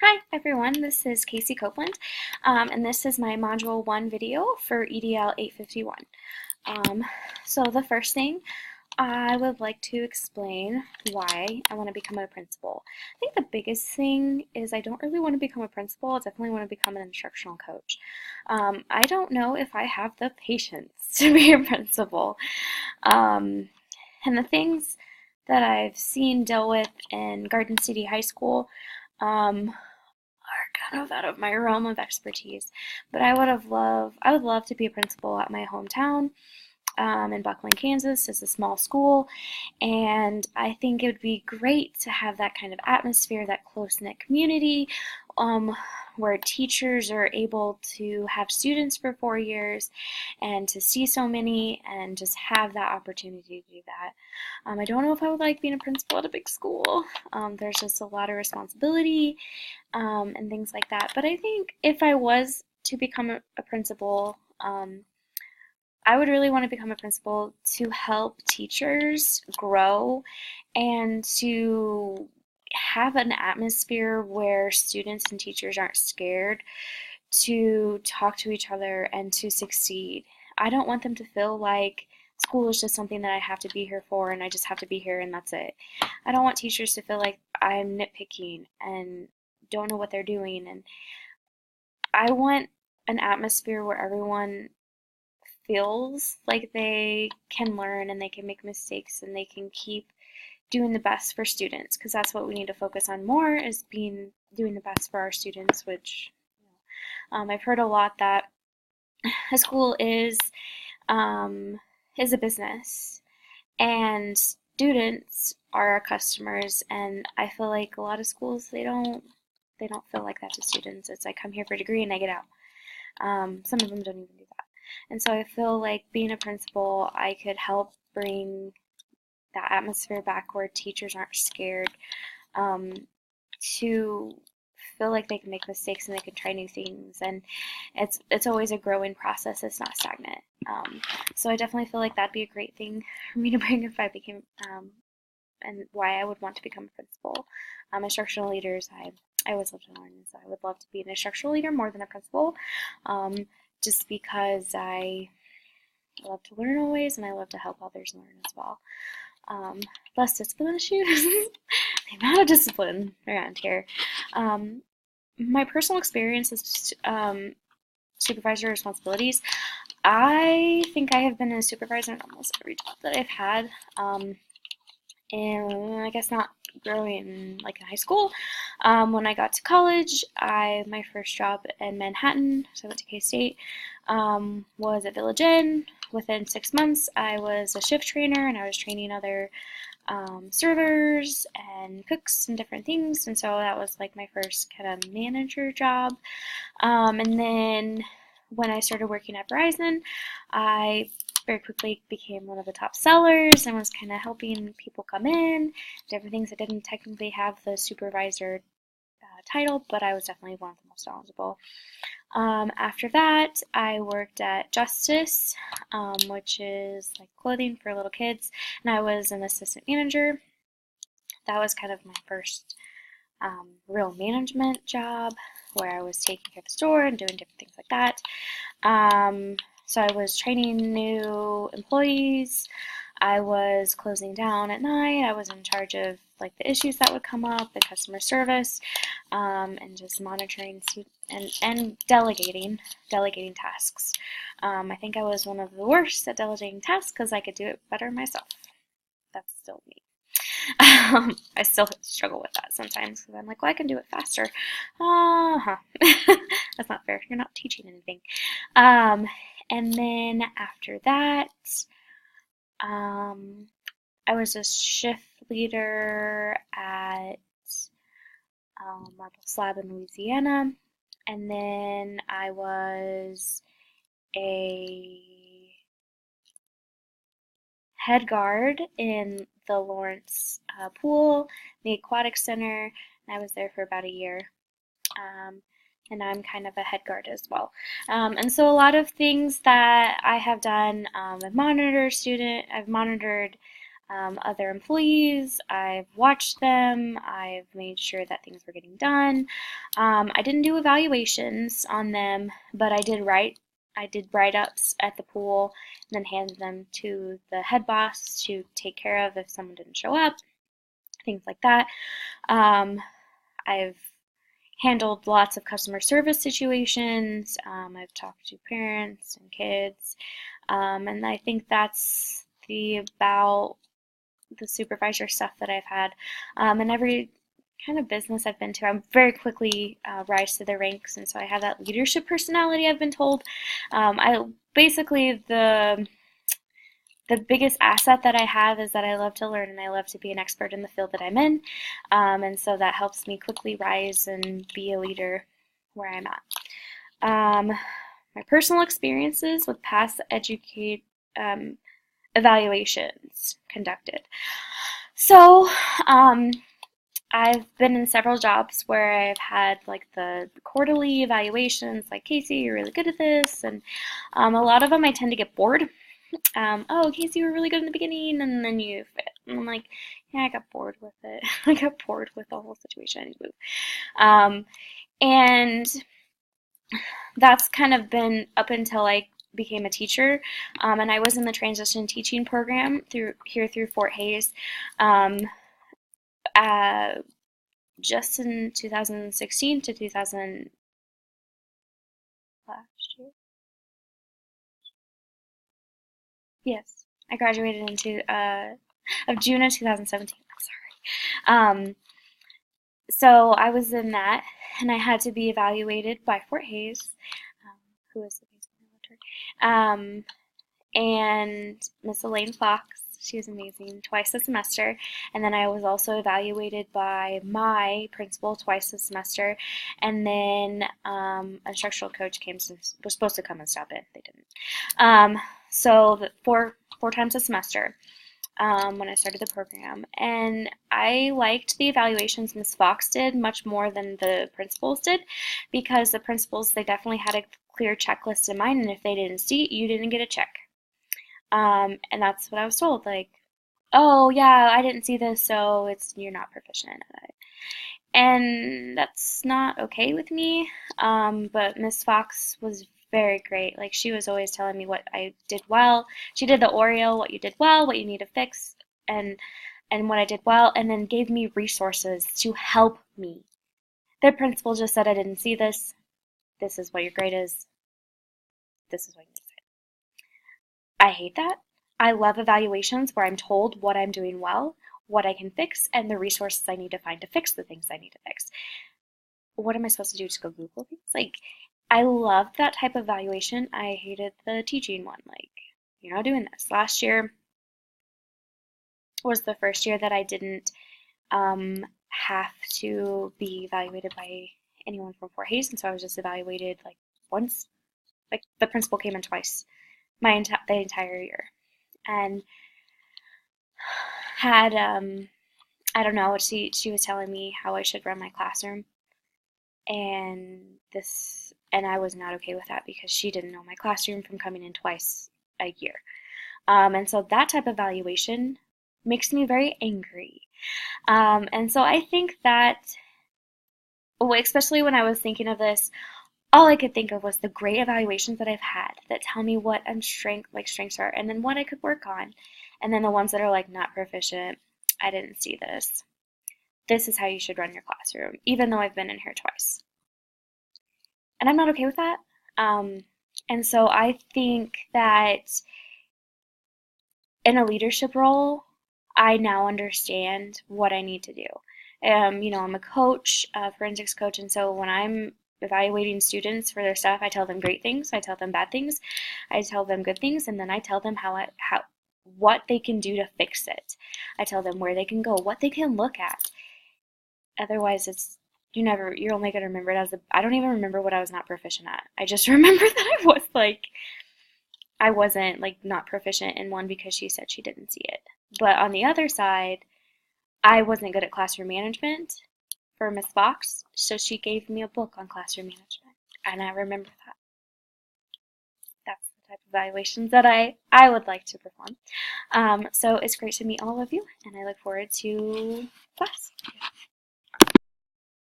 Hi everyone, this is Casey Copeland, and this is my Module 1 video for EDL 851. Um, so the first thing, I would like to explain why I want to become a principal. I think the biggest thing is I don't really want to become a principal, I definitely want to become an instructional coach. I don't know if I have the patience to be a principal. And the things that I've seen dealt with in Garden City High School, are kind of out of my realm of expertise. But I would love to be a principal at my hometown in Buckland, Kansas. It's a small school, and I think it would be great to have that kind of atmosphere, that close-knit community, where teachers are able to have students for 4 years and to see so many and just have that opportunity to do that. I don't know if I would like being a principal at a big school. There's just a lot of responsibility and things like that. But I think if I was to become a principal, I would really want to become a principal to help teachers grow and to have an atmosphere where students and teachers aren't scared to talk to each other and to succeed. I don't want them to feel like school is just something that I have to be here for and I just have to be here and that's it. I don't want teachers to feel like I'm nitpicking and don't know what they're doing. And I want an atmosphere where everyone feels like they can learn and they can make mistakes and they can keep doing the best for students, because that's what we need to focus on more, is doing the best for our students, which I've heard a lot that a school is a business and students are our customers, and I feel like a lot of schools they don't feel like that to students. It's like, come here for a degree and I get out. Some of them don't even do that. And so I feel like being a principal, I could help bring that atmosphere back where teachers aren't scared um, to feel like they can make mistakes and they can try new things. And it's always a growing process. It's not stagnant. So I definitely feel like that'd be a great thing for me to bring if I became and why I would want to become a principal. Instructional leaders, I always love to learn, and so I would love to be an instructional leader more than a principal, just because I love to learn always, and I love to help others learn as well. Less discipline issues, the amount of discipline around here. My personal experience is supervisor responsibilities. I think I have been a supervisor in almost every job that I've had. And I guess not growing like in high school. When I got to college, my first job in Manhattan, so I went to K-State, was at Village Inn. Within 6 months, I was a shift trainer and I was training other servers and cooks and different things, and so that was like my first kind of manager job. And then when I started working at Verizon, I very quickly became one of the top sellers and was kind of helping people come in, different things. I didn't technically have the supervisor title, but I was definitely one of the most knowledgeable. After that, I worked at Justice, which is like clothing for little kids, and I was an assistant manager. That was kind of my first real management job, where I was taking care of the store and doing different things like that. So I was training new employees. I was closing down at night. I was in charge of like the issues that would come up, the customer service, and just monitoring and delegating tasks. I think I was one of the worst at delegating tasks because I could do it better myself. That's still me. I still struggle with that sometimes because I'm like, well, I can do it faster. That's not fair. You're not teaching anything. And then after that, I was a shift leader at Marble Slab in Louisiana. And then I was a head guard in the Lawrence pool, the aquatic center, and I was there for about a year. And I'm kind of a head guard as well. And so a lot of things that I have done, I've monitored other employees. I've watched them. I've made sure that things were getting done. I didn't do evaluations on them, but I did write-ups at the pool and then handed them to the head boss to take care of if someone didn't show up, things like that. I've handled lots of customer service situations. I've talked to parents and kids, and I think that's about the supervisor stuff that I've had. And every kind of business I've been to, I'm very quickly rise to the ranks, and so I have that leadership personality, I've been told. I basically the biggest asset that I have is that I love to learn and I love to be an expert in the field that I'm in, and so that helps me quickly rise and be a leader where I'm at. My personal experiences with past evaluations conducted. So, I've been in several jobs where I've had like the quarterly evaluations, like Casey, you're really good at this, and a lot of them I tend to get bored. Oh, Casey, you were really good in the beginning, and then you fit. And I'm like, yeah, I got bored with it. I got bored with the whole situation. I need to move. And that's kind of been up until I became a teacher, and I was in the transition teaching program through Fort Hays, just in 2016 to 2000 last year. Yes, I graduated of June of 2017. I'm sorry. So I was in that, and I had to be evaluated by Fort Hays, who is the base military, and Miss Elaine Fox. She was amazing, twice a semester. And then I was also evaluated by my principal twice a semester. And then an instructional coach was supposed to come and stop in. They didn't. So four times a semester when I started the program. And I liked the evaluations Miss Fox did much more than the principals did, because the principals, they definitely had a clear checklist in mind, and if they didn't see it, you didn't get a check. And that's what I was told, like, oh yeah, I didn't see this, so you're not proficient at it. And that's not okay with me. But Miss Fox was very great. Like, she was always telling me what I did well. She did the Oreo, what you did well, what you need to fix, and what I did well, and then gave me resources to help me. The principal just said, I didn't see this. This is what your grade is. This is what you need to say. I hate that. I love evaluations where I'm told what I'm doing well, what I can fix, and the resources I need to find to fix the things I need to fix. What am I supposed to do? Just go Google things? Like, I loved that type of evaluation. I hated the teaching one. Like, you're not doing this. Last year was the first year that I didn't have to be evaluated by anyone from Fort Hays, and so I was just evaluated like once. Like, the principal came in twice the entire year, and had I don't know, she was telling me how I should run my classroom, and I was not okay with that, because she didn't know my classroom from coming in twice a year. And so that type of evaluation makes me very angry. And so I think that, especially when I was thinking of this, all I could think of was the great evaluations that I've had that tell me what strengths are, and then what I could work on. And then the ones that are like, not proficient, I didn't see this. This is how you should run your classroom, even though I've been in here twice. And I'm not okay with that. And so I think that in a leadership role, I now understand what I need to do. I'm a coach, a forensics coach, and so when I'm evaluating students for their stuff, I tell them great things, I tell them bad things, I tell them good things, and then I tell them what they can do to fix it. I tell them where they can go, what they can look at. Otherwise, you're only going to remember it I don't even remember what I was not proficient at. I just remember that I wasn't not proficient in one because she said she didn't see it. But on the other side, I wasn't good at classroom management for Miss Fox, so she gave me a book on classroom management, and I remember that. That's the type of evaluations that I would like to perform. So it's great to meet all of you, and I look forward to class.